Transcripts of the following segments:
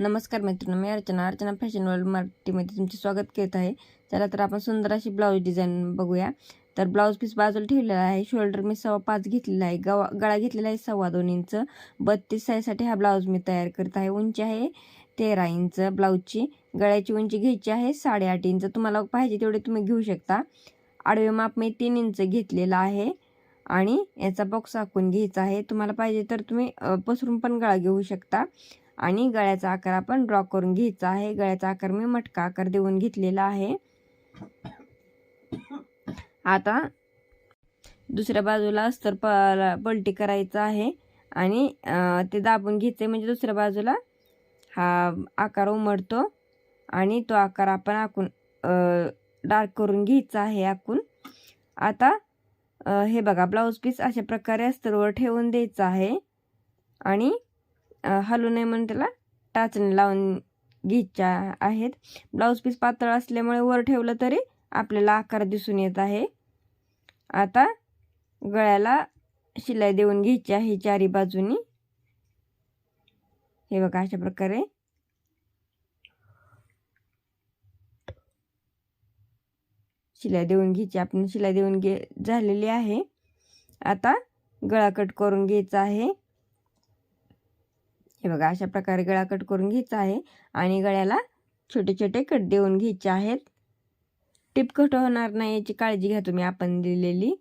नमस्कार मित्रांनो, मी Archana fashion world मराठीमध्ये तुमचे स्वागत करत आहे. चला तर आपण सुंदर अशी ब्लाऊज डिझाईन बघूया. तर ब्लाऊज पीस बाजूला ठेवलेला आहे. शोल्डर मी 5.25 घेतलेला आहे. गळा घेतलेला आहे 2.25 इंच. 32 साईजसाठी हा ब्लाऊज मी तयार करत आहे. उंची आहे 13 इंच ब्लाऊजची. गळ्याची उंची घ्यायची आहे 8.5 इंच. तुम्हाला पाहिजे तेवढे तुम्ही घेऊ शकता. आडवे माप मी 3 इंच घेतलेला आहे आणि याचा बॉक्स आखून घ्यायचा आहे. तुम्हाला पाहिजे तर तुम्ही पसरून पण गळा घेऊ शकता. आणि गळ्याचा आकार आपण ड्रॉ करून घ्यायचा आहे. गळ्याचा आकार मी मटका आकार देऊन घेतलेला आहे. आता दुसऱ्या बाजूला अस्तर पलटी करायचा आहे आणि ते दाबून घ्यायचे, म्हणजे दुसऱ्या बाजूला हा आकार उमटतो आणि तो आकार आपण आखून डार्क करून घ्यायचा आहे आखून. आता हे बघा, ब्लाऊज पीस अशा प्रकारे अस्तरवर ठेवून द्यायचा आहे आणि हलू नये म्हणून त्याला टाचणी लावून घ्यायच्या आहेत. ब्लाऊज पीस पातळ असल्यामुळे वर ठेवलं तरी आपल्याला आकार दिसून येत आहे. आता गळ्याला शिलाई देऊन घ्यायची आहे चारी बाजूनी. हे बघा, अशा प्रकारे शिलाई देऊन घ्यायची. आपण शिलाई देऊन झालेली आहे. आता गळा कट करून घ्यायचा आहे. हे बघा, अशा प्रकारे गळा कट करून घ्यायचा आहे आणि गळ्याला छोटे छोटे कट देऊन घ्यायचे आहेत. टिप कट होणार नाही याची काळजी घ्या तुम्ही आपण दिलेली.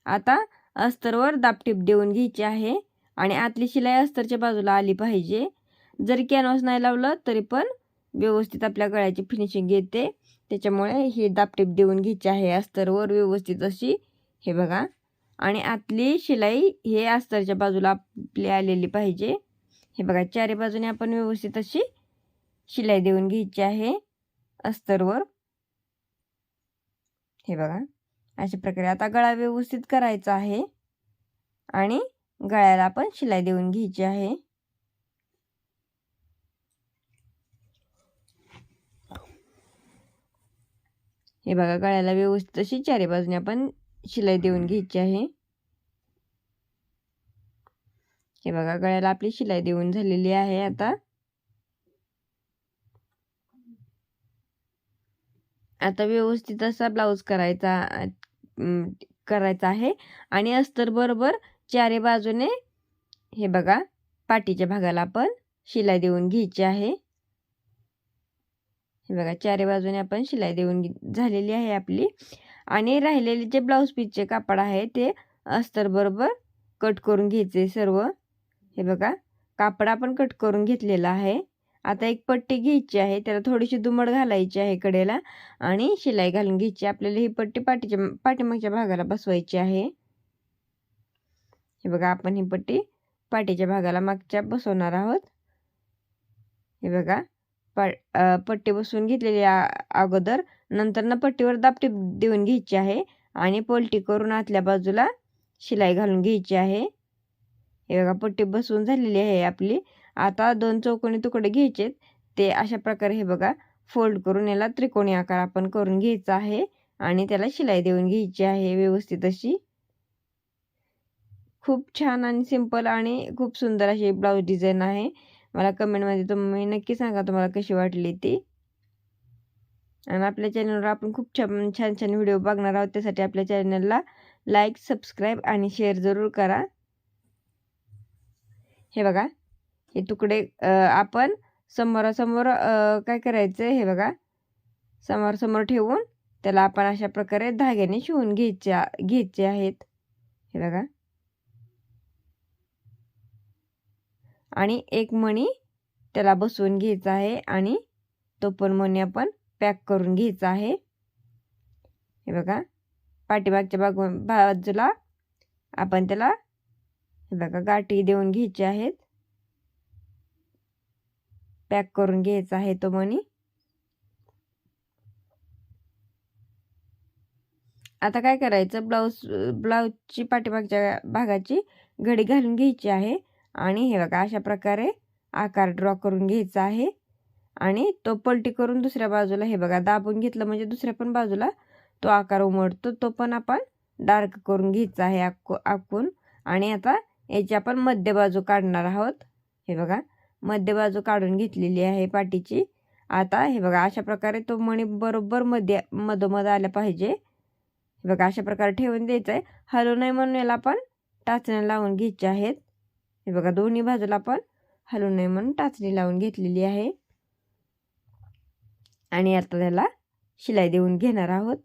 आता अस्तरवर दाबटीप देऊन घ्यायची आहे आणि आतली शिलाई अस्तरच्या बाजूला आली पाहिजे. जरी कॅनव्हास नाही लावलं तरी पण व्यवस्थित आपल्या गळ्याची फिनिशिंग येते. त्याच्यामुळे ही दाबटीप देऊन घ्यायची आहे अस्तरवर व्यवस्थित अशी. हे बघा, आणि आतली शिलाई हे अस्तरच्या बाजूला आपली आलेली पाहिजे. हे बघा, चारी बाजूने आपण व्यवस्थित अशी शिलाई देऊन घ्यायची आहे अस्तरवर. हे बघा, अशा प्रकारे आता गळा व्यवस्थित करायचा आहे आणि गळ्याला आपण शिलाई देऊन घ्यायची आहे. हे बघा, गळ्याला व्यवस्थित अशी चारी बाजूने आपण शिलाई देऊन घ्यायची आहे. हे बघा, गळ्याला आपली शिलाई देऊन झालेली आहे. आता व्यवस्थित असा ब्लाऊज करायचा आहे आणि अस्तर बरोबर चारी बाजूने हे बघा पाठीच्या भागाला आपण शिलाई देऊन घ्यायची आहे. हे बघा, चारी बाजूने आपण शिलाई देऊन झालेली आहे आपली. आणि राहिलेले जे ब्लाऊज पीसचे कापड आहे ते अस्तर बरोबर कट करून घ्यायचे सर्व. हे बघा, कापड आपण कट करून घेतलेला आहे. आता एक पट्टी घ्यायची आहे, त्याला थोडीशी दुमड घालायची आहे कडेला आणि शिलाई घालून घ्यायची. आपल्याला ही पट्टी पाठीमागच्या भागाला बसवायची आहे. हे बघा, आपण ही पट्टी पाठीच्या भागाला मागच्या बसवणार आहोत. हे बघा, पट्टी बसवून घेतलेली अगोदर. नंतर पट्टीवर दाबटीप देऊन घ्यायची आहे आणि पलटी करून आतल्या बाजूला शिलाई घालून घ्यायची आहे. हे बघा, पट्टी बसवून झालेली आहे आपली. आता 2 चौकोनी तुकडे घ्यायचे, ते अशा प्रकारे हे बघा फोल्ड करून याला त्रिकोणी आकार आपण करून घ्यायचा आहे आणि त्याला शिलाई देऊन घ्यायची आहे व्यवस्थित अशी. खूप छान आणि सिंपल आणि खूप सुंदर अशी ब्लाऊज डिझाईन आहे. मला कमेंटमध्ये तुम्ही नक्की सांगा तुम्हाला कशी वाटली ती. आणि आपल्या चॅनलवर आपण खूप छान छान व्हिडिओ बघणार आहोत. त्यासाठी आपल्या चॅनलला लाईक, सबस्क्राईब आणि शेअर जरूर करा. हे बघा, हे तुकडे आपण समोरासमोर काय करायचं, हे बघा समोरासमोर ठेवून त्याला आपण अशा प्रकारे धाग्याने शिवून घ्यायचे आहेत. हे बघा, आणि एक मणी त्याला बसवून घ्यायचा आहे आणि तो पण मणी आपण पॅक करून घ्यायचा आहे. हे बघा, पाठीमागच्या बाजूला आपण त्याला हे बघा गाठी देऊन घ्यायची आहेत. पॅक करून घ्यायचा आहे तो मणी. आता काय करायचं, ब्लाऊजची पाठीमागच्या भागाची घडी घालून घ्यायची आहे आणि हे बघा अशा प्रकारे आकार ड्रॉ करून घ्यायचा आहे आणि तो पलटी करून दुसऱ्या बाजूला हे बघा दाबून घेतलं म्हणजे दुसऱ्या पण बाजूला तो आकार उमटतो. तो पण आपण डार्क करून घ्यायचा आहे आखून. आणि आता याची आपण मध्य बाजू काढणार आहोत. हे बघा, मध्य बाजू काढून घेतलेली आहे पाटीची. आता हे बघा अशा प्रकारे तो मणी बरोबर मधोमध आला पाहिजे. हे बघा अशा प्रकारे ठेवून द्यायचं आहे. हलू नये म्हणून याला आपण टाचण्या लावून घ्यायचे आहेत. हे बघा दोन्ही बाजूला आपण हलू नये म्हणून टाचणी लावून घेतलेली आहे. आणि आता त्याला शिलाई देऊन घेणार आहोत.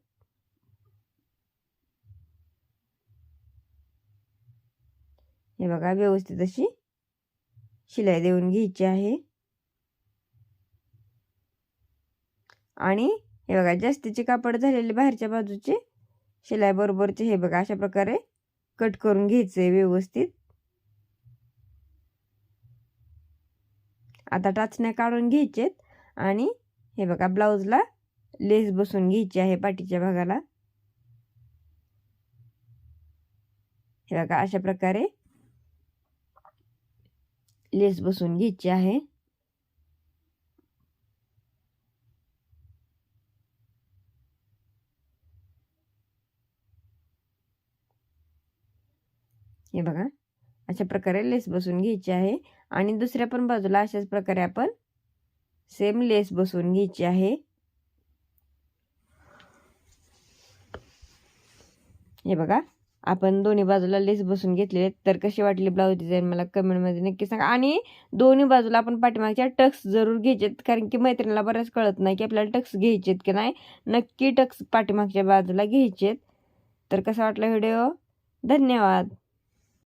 हे बघा व्यवस्थित अशी शिलाई देऊन घ्यायची आहे. आणि हे बघा जास्तीचे कापड झालेले बाहेरच्या बाजूचे शिलाई बरोबरचे हे बघा अशा प्रकारे कट करून घ्यायचे व्यवस्थित. आता टाचण्या काढून घ्यायचेत आणि हे बघा ब्लाऊजला लेस बसवून घ्यायची आहे पाठीच्या भागाला. हे बघा अशा प्रकारे लेस बसवून घ्यायची आहे. हे बघा अशा प्रकारे लेस बसवून घ्यायची आहे. आणि दुसऱ्या पण बाजूला अशाच प्रकारे आपण सेम लेस बसवून घ्यायची आहे. हे बघा आपण दोन्ही बाजूला लेस बसवून घेतलेले. तर कशी वाटली ब्लाऊज डिझाईन मला कमेंटमध्ये नक्की सांगा. आणि दोन्ही बाजूला आपण पाठीमागच्या टक्स जरूर घ्यायचेत, कारण की मैत्रिणीला बऱ्याच कळत नाही की आपल्याला टक्स घ्यायचेत की नाही. नक्की टक्स पाठीमागच्या बाजूला घ्यायचेत. तर कसा वाटला व्हिडिओ? धन्यवाद.